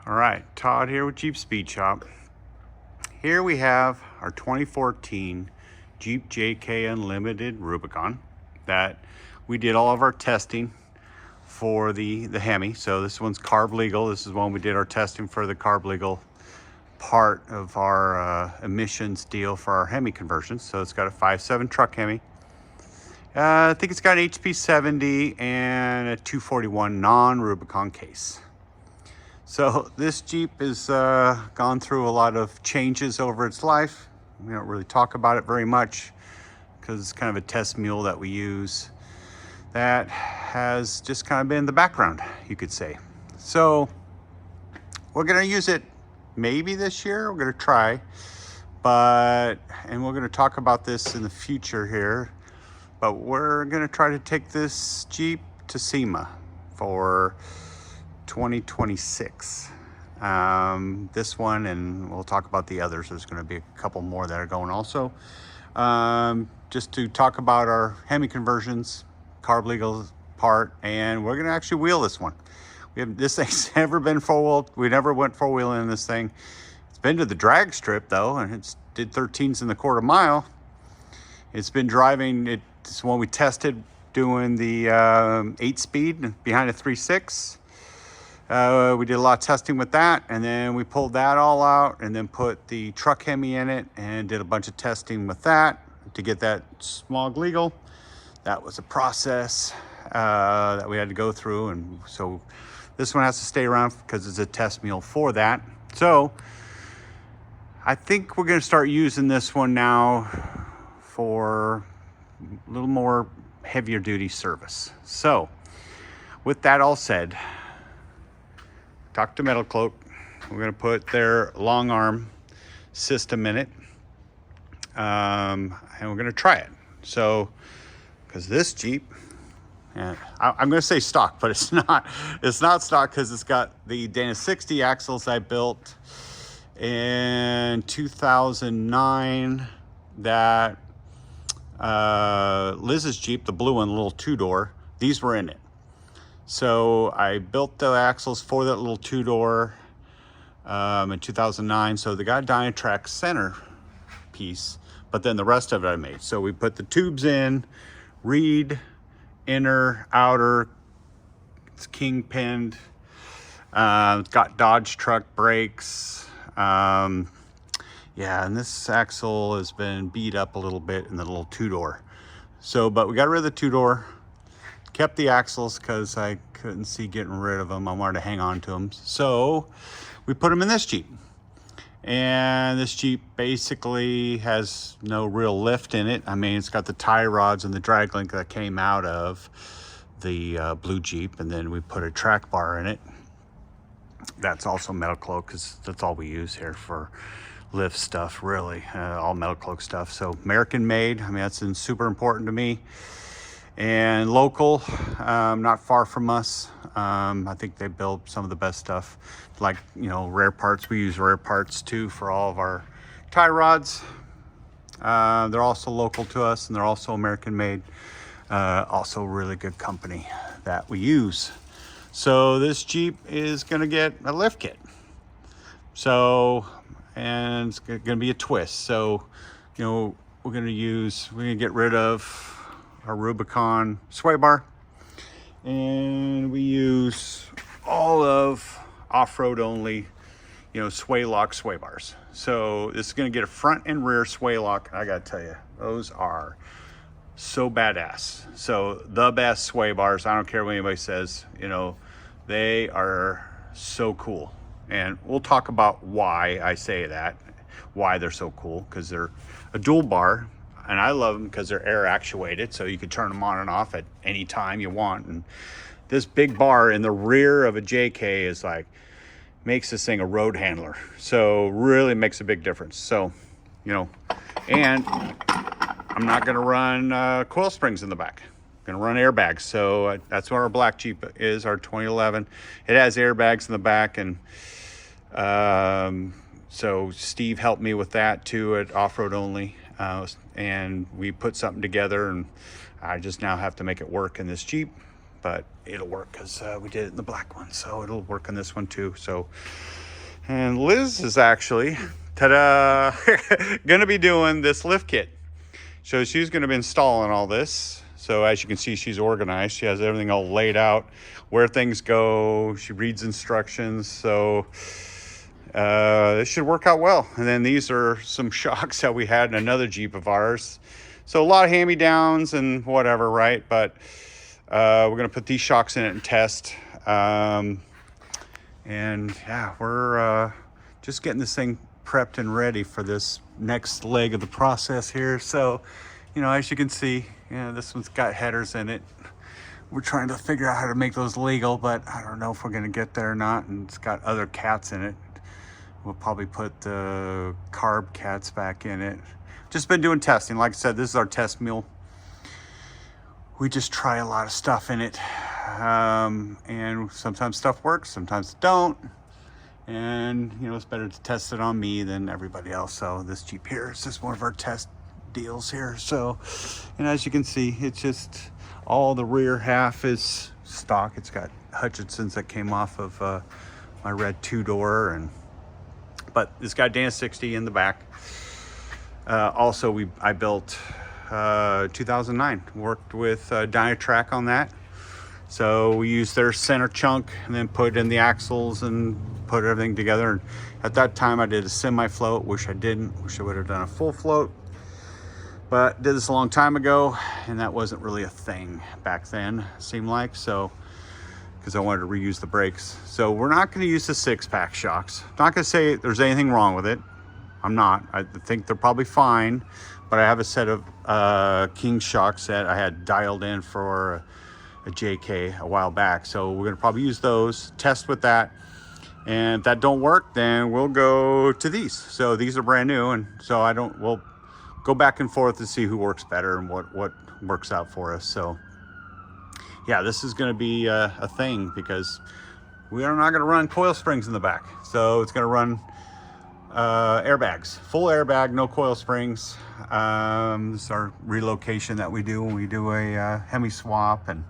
All right, Todd here with Jeep Speed Shop. Here we have our 2014 Jeep JK Unlimited Rubicon that we did all of our testing for the Hemi. So this one's CARB legal. This is when we did our testing for the CARB legal part of our emissions deal for our Hemi conversions. So it's got a 5.7 truck Hemi. I think it's got an HP 70 and a 241 non-Rubicon case. So this Jeep has gone through a lot of changes over its life. We don't really talk about it very much because it's kind of a test mule that we use that has just kind of been in the background, you could say. So we're going to use it maybe this year. We're going to try, and we're going to talk about this in the future here, but we're going to try to take this Jeep to SEMA for 2026. This one, and we'll talk about the others. There's going to be a couple more that are going also. Just to talk about our Hemi conversions, CARB legal part, and we're going to actually wheel this one. This thing's never been four-wheel. We never went four-wheeling in this thing. It's been to the drag strip though, and it's did 13s in the quarter mile. It's been driving. It's when we tested doing the 8-speed behind a 3.6. We did a lot of testing with that, and then we pulled that all out and then put the truck Hemi in it and did a bunch of testing with that to get that smog legal. That was a process that we had to go through, and so this one has to stay around because it's a test mule for that. So I think we're going to start using this one now for a little more heavier duty service. So with that all said, talk to Metalcloak. We're going to put their long arm system in it, and we're going to try it. So, because this Jeep, and I'm going to say stock, but it's not. It's not stock because it's got the Dana 60 axles I built in 2009. That Liz's Jeep, the blue one, little 2-door. These were in it. So I built the axles for that little 2-door in 2009. So they got a Dynatrack center piece, but then the rest of it I made. So we put the tubes in, reed, inner, outer, it's king-pinned. It's got Dodge truck brakes. Yeah, and this axle has been beat up a little bit in the little 2-door. So, but we got rid of the 2-door. Kept the axles because I couldn't see getting rid of them. I wanted to hang on to them. So we put them in this Jeep. And this Jeep basically has no real lift in it. I mean, it's got the tie rods and the drag link that came out of the blue Jeep. And then we put a track bar in it. That's also Metalcloak because that's all we use here for lift stuff, really. All Metalcloak stuff. So American made. I mean, that's super important to me. And local, not far from us. I think they build some of the best stuff, like, you know, rare parts. We use rare parts too for all of our tie rods. They're also local to us, and they're also American made. Also really good company that we use. So this Jeep is gonna get a lift kit. So, and it's gonna be a twist. So, you know, we're gonna get rid of our Rubicon sway bar, and we use all of off-road only, you know, sway lock sway bars. So this is going to get a front and rear sway lock. I gotta tell you, those are so badass. So the best sway bars. I don't care what anybody says, you know, they are so cool. And we'll talk about why I say that, why they're so cool, because they're a dual bar. And I love them because they're air actuated, so you can turn them on and off at any time you want. And this big bar in the rear of a JK is like, makes this thing a road handler. So really makes a big difference. So, you know, and I'm not gonna run coil springs in the back. I'm gonna run airbags. So that's what our black Jeep is, our 2011. It has airbags in the back, and so Steve helped me with that too at Off-Road Only. And we put something together, and I just now have to make it work in this Jeep. but it'll work because we did it in the black one, so it'll work on this one too. So, and Liz is actually, ta-da, gonna be doing this lift kit. So she's gonna be installing all this. So as you can see, she's organized. She has everything all laid out, where things go. She reads instructions. So this should work out well. And then these are some shocks that we had in another Jeep of ours. So a lot of hand-me-downs and whatever, right? But we're gonna put these shocks in it and test. And yeah, we're just getting this thing prepped and ready for this next leg of the process here. So, you know, as you can see, this one's got headers in it. We're trying to figure out how to make those legal, but I don't know if we're gonna get there or not. And it's got other cats in it. We'll probably put the CARB cats back in it. Just been doing testing. Like I said, this is our test mule. We just try a lot of stuff in it. And sometimes stuff works, sometimes it don't. And, you know, it's better to test it on me than everybody else. So this Jeep here is just one of our test deals here. So, and as you can see, it's just all the rear half is stock. It's got Hutchinsons that came off of my red two-door, but it's got Dana 60 in the back. Also, I built 2009, worked with Dynatrac on that. So we used their center chunk and then put in the axles and put everything together. And at that time I did a semi-float, wish I didn't, wish I would have done a full float. But did this a long time ago, and that wasn't really a thing back then, it seemed like. So, because I wanted to reuse the brakes. So we're not gonna use the 6-pack shocks. Not gonna say there's anything wrong with it. I'm not. I think they're probably fine. But I have a set of King shocks that I had dialed in for a JK a while back. So we're gonna probably use those, test with that. And if that don't work, then we'll go to these. So these are brand new, and so we'll go back and forth to see who works better and what works out for us. So yeah, this is gonna be a thing because we are not gonna run coil springs in the back. So it's gonna run airbags, full airbag, no coil springs. This is our relocation that we do when we do a Hemi swap. And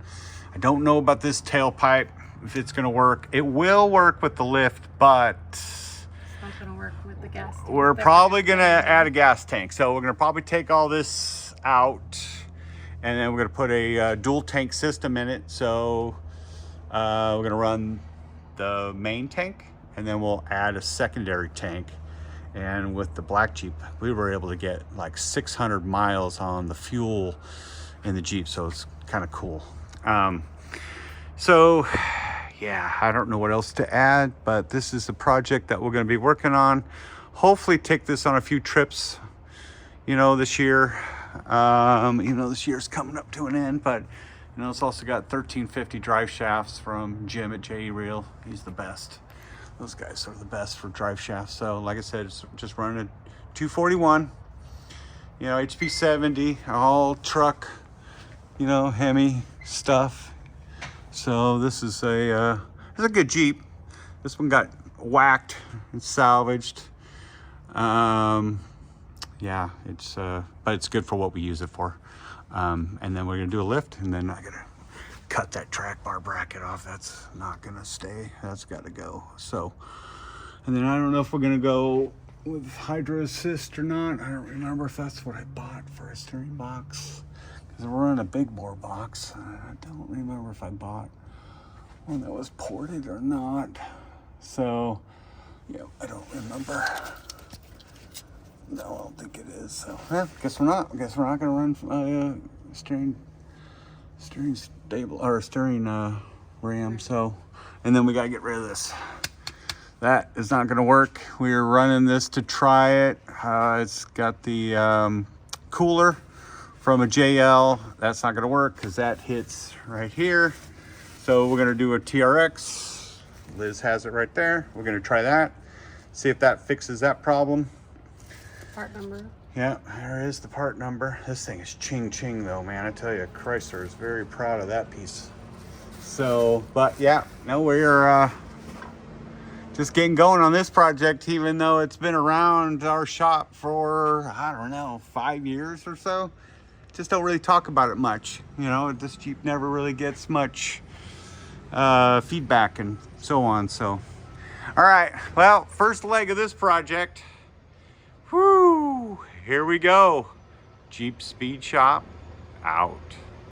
I don't know about this tailpipe, if it's gonna work. It will work with the lift, but it's not gonna work with the gas tank. We're probably gonna add a gas tank. So we're gonna probably take all this out, and then we're gonna put a dual tank system in it. So we're gonna run the main tank, and then we'll add a secondary tank. And with the black Jeep, we were able to get like 600 miles on the fuel in the Jeep. So it's kind of cool. So yeah, I don't know what else to add, but this is a project that we're going to be working on. Hopefully take this on a few trips, you know, this year. You know, this year's coming up to an end, but you know, it's also got 1350 drive shafts from Jim at JKUR. He's the best. Those guys are the best for drive shafts. So like I said, it's just running a 241, you know, HP 70, all truck, you know, Hemi stuff. So this is it's a good Jeep. This one got whacked and salvaged. Yeah, it's but it's good for what we use it for. And then we're gonna do a lift, and then I gotta cut that track bar bracket off. That's not gonna stay. That's got to go. So, and then I don't know if we're gonna go with Hydro Assist or not. I don't remember if that's what I bought for a steering box, because we're in a big bore box. I don't remember if I bought one that was ported or not. So yeah, I don't remember. No, I don't think it is. So yeah, guess we're not. I guess we're not gonna run steering stable or steering ram. So, and then we gotta get rid of this. That is not gonna work. We're running this to try it. It's got the cooler from a JL. That's not gonna work because that hits right here. So we're gonna do a TRX. Liz has it right there. We're gonna try that, see if that fixes that problem. Part number. Yeah, there is the part number. This thing is ching though, man. I tell you, Chrysler is very proud of that piece. So, but yeah, no, we're just getting going on this project, even though it's been around our shop for, I don't know, 5 years or so. Just don't really talk about it much. You know, this Jeep never really gets much feedback and so on. So, all right, well, first leg of this project. Whoo, here we go. Jeep Speed Shop out.